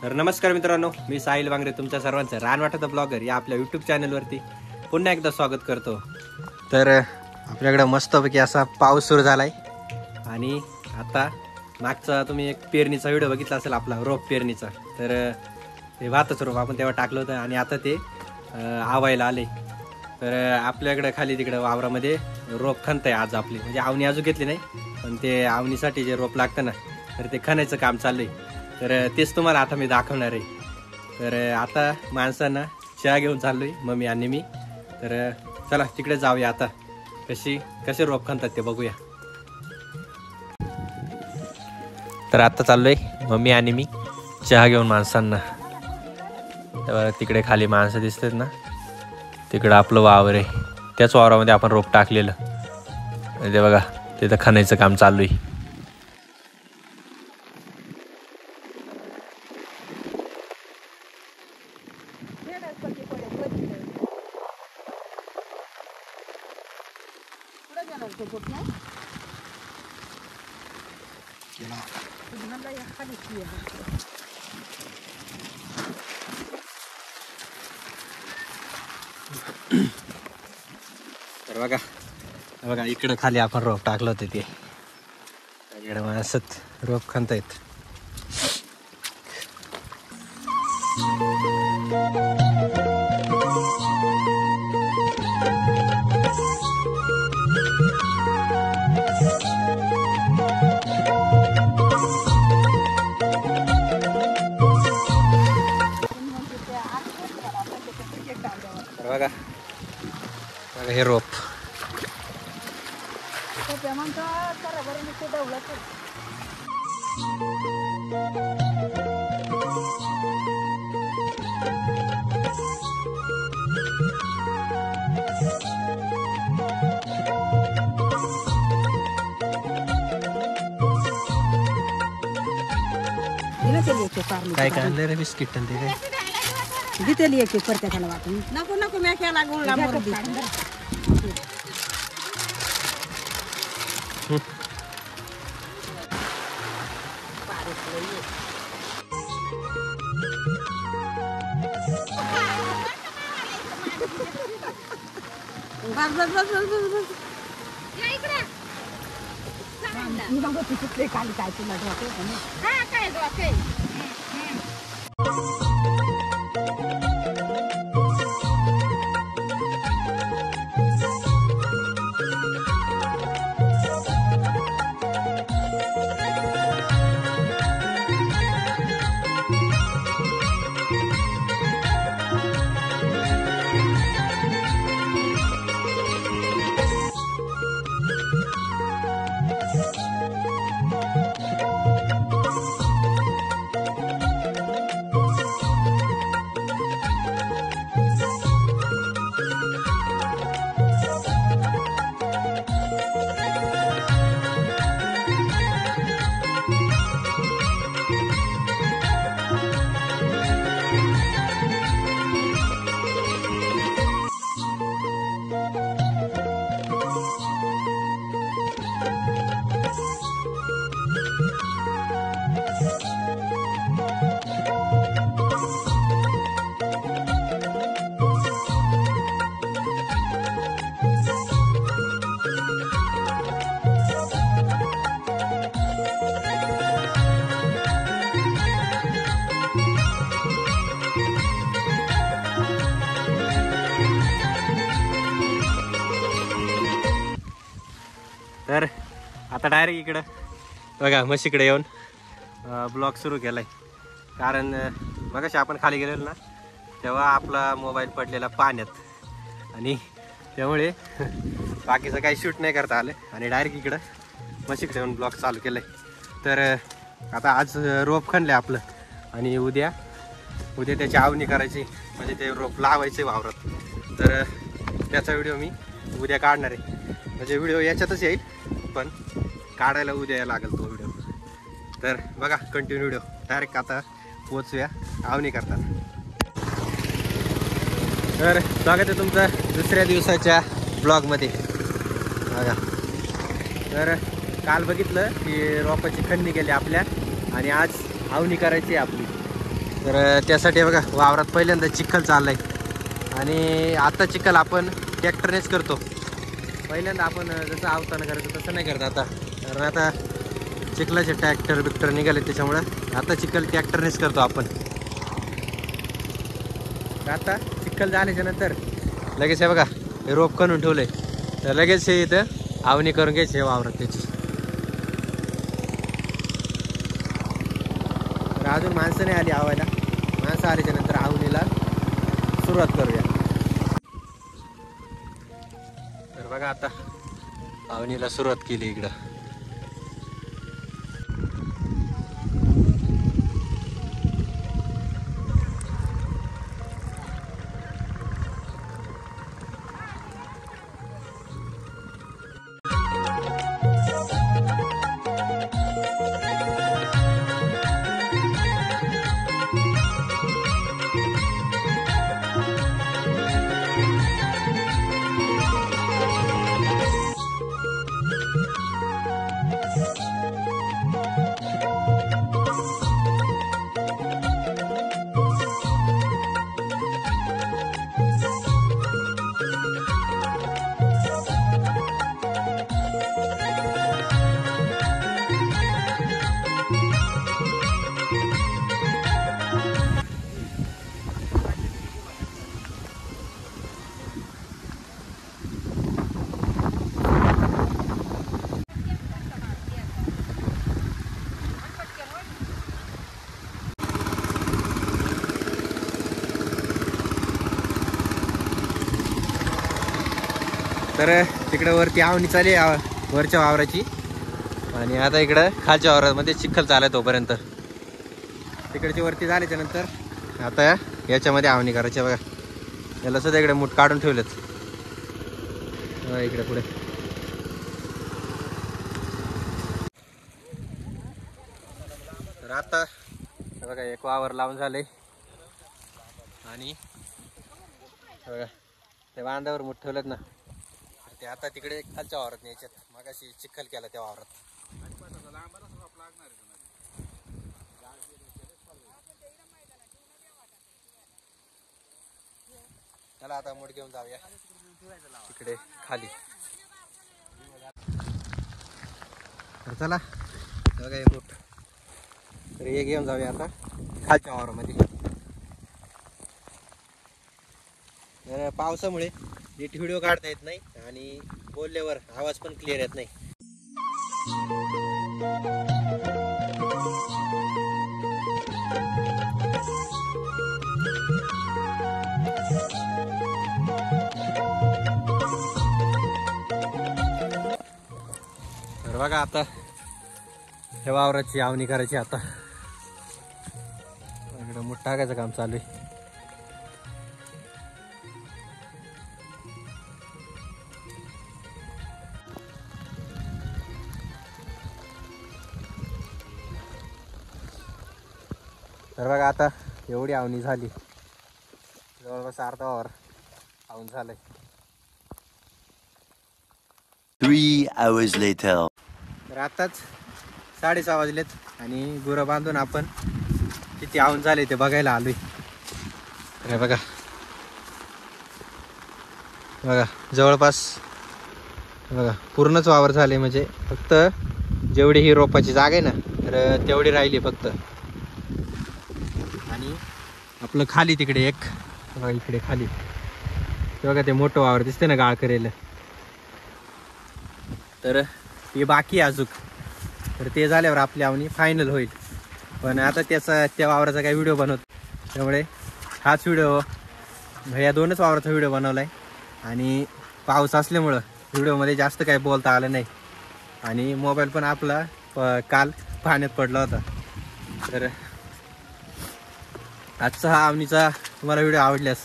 तर नमस्कार मित्रांनो, मी साहिल वांगरे तुमच्या सर्वांचं रानवाटाचा ब्लॉगर या आपल्या यूट्यूब चॅनलवरती पुन्हा एकदा स्वागत करतो। तर आपल्याकडे मस्तपैकी असा पाऊस सुरू झालाय आणि आता मागचा तुम्ही एक पेरणीचा व्हिडिओ बघितला असेल आपला रोप पेरणीचा। तर ते भातच रोप आपण तेव्हा टाकलं होतं आणि आता ते आवायला आले। तर आपल्याकडे खाली तिकडे वावरामध्ये रोप खणताय आज आपली, म्हणजे आवणी अजून घेतली नाही पण ते आवणीसाठी जे रोप लागतं ना तर ते खणायचं काम चाललंय। तर तेच तुम्हाला आता मी दाखवणार आहे। तर आता माणसांना चहा घेऊन चाललोय मम्मी आणि मी। तर चला तिकडे जाऊया, आता कसे रोप खणतात ते बघूया। तर आता चाललोय मम्मी आणि मी चहा घेऊन माणसांना। तर तिकडे खाली माणसं दिसतात ना, तिकडं आपलं वावर आहे, त्याच वावरामध्ये आपण रोप टाकलेलं। ते बघा तिथं खणायचं काम चालू आहे। तर बघा इकडे खाली आपण रोप टाकलं होतं ते इकडे माणसत रोप खणतायत। बघा हे रोप काय आणलं रे बिस्किट ते काय दितेली एक परत त्याला वाटून नको नको मी केला गोळला मोरदी बस बस बस बस बस या इकडे मी बघू तिथे खाली काय तुला डोके हा काय डोके तर आता डायरेक्ट इकडं बघा म्हशीकडे येऊन ब्लॉग सुरू केलाय। कारण मगाशी आपण खाली गेलेलो ना तेव्हा आपला मोबाईल पडलेला पाण्यात आणि त्यामुळे बाकीचं काही शूट नाही करता आलं आणि डायरेक्ट इकडं म्हशीकडे येऊन ब्लॉग चालू केलाय। तर आता आज रोप खणले आपलं आणि उद्या त्याची आवणी करायची, म्हणजे ते रोप लावायचे वावरात। तर त्याचा व्हिडिओ मी उद्या काढणार आहे, म्हणजे व्हिडिओ याच्यातच येईल पण काढायला उद्या लागेल तो व्हिडिओ। तर बघा कंटिन्यू व्हिडिओ। डायरेक्ट आता पोचूया आवणी करताना। तर स्वागत आहे तुमचं दुसऱ्या दिवसाच्या ब्लॉगमध्ये। बघा तर काल बघितलं की रोपाची खंडी केली आपल्या आणि आज आवणी करायची आपली। तर त्यासाठी बघा वावरात पहिल्यांदा चिखल चाललाय आणि आता चिखल आपण ट्रॅक्टरनेच करतो. पहिल्यांदा आपण जसं आवताना करायचं तसं नाही करत आता, कारण आता चिखलाचे ट्रॅक्टर बिक्टर निघाले त्याच्यामुळं आता चिखल ट्रॅक्टरनेच करतो आपण. आता चिखल झाल्याच्या नंतर लगेच हे बघा हे रोप करून ठेवलंय, तर लगेच हे इथं आवणी करून घ्यायची वावरात त्याची. तर अजून माणसं नाही आली आवायला, माणसं आल्याच्या नंतर आवणीला सुरुवात करूया. तर बघा आता आवणीला सुरुवात केली इकडं. तर तिकडे वरती आवणी चालली वरच्या वावराची, आणि आता इकडं खालच्या वावरामध्ये चिखल चालत तोपर्यंत. तिकडची वरती झाल्याच्या नंतर आता याच्यामध्ये आवणी करायची. बघा याला सुद्धा इकडे मूठ काढून ठेवलेत इकडे पुढे. तर आता बघा एक वावर लावून झालंय आणि बघा ते बांधावर मूठ ठेवलेत ना, ते आता तिकडे खालच्या वावरात न्यायच्यात. मगाशी चिखल केला त्या वावरात. चला आता मूठ घेऊन जाऊया तिकडे खाली. तर चला बघा हे मूठ, तर हे घेऊन जाऊया आता खालच्या वावरामध्ये. पावसामुळे नीट व्हिडिओ काढता येत नाही आणि बोलल्यावर आवाज पण क्लिअर येत नाही. तर बघा आता हे वावराची आवणी करायची. आता इकडं मूठ टाकायचं काम चालू आहे. तर बघा आता एवढी आवणी झाली, जवळपास अर्धा वावर आवून झालंय. 3 hours later. तर आताच 6:30 वाजलेत आणि गुरं बांधून आपण किती आवून झाले ते बघायला आलोय. अरे बघा बघा जवळपास बघा पूर्णच वावर झाले, म्हणजे फक्त जेवढी ही रोपाची जागा आहे ना तर तेवढी राहिली फक्त. आणि आपलं खाली तिकडे एक बघा इकडे खाली ते बघा ते मोठं वावर दिसते ना गाळ करेल, तर ते बाकी अजून. तर ते झाल्यावर आपली आवणी फायनल होईल. पण आता त्या वावराचा काही व्हिडिओ बनवतो, त्यामुळे हाच व्हिडिओ या 2च वावराचा व्हिडिओ बनवला आहे. आणि पाऊस असल्यामुळं व्हिडिओमध्ये जास्त काही बोलता आलं नाही आणि मोबाईल पण आपला काल पाण्यात पडला होता. तर आजचा हा आवणीचा तुम्हाला व्हिडिओ आवडल्यास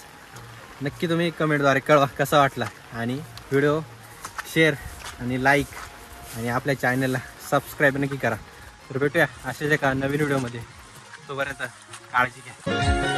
नक्की तुम्ही कमेंटद्वारे कळवा कसा वाटला, आणि व्हिडिओ शेअर आणि लाईक आणि आपल्या चॅनलला सबस्क्राईब नक्की करा. तर भेटूया अशाच एका नवीन व्हिडिओमध्ये. तोपर्यंत काळजी घ्या.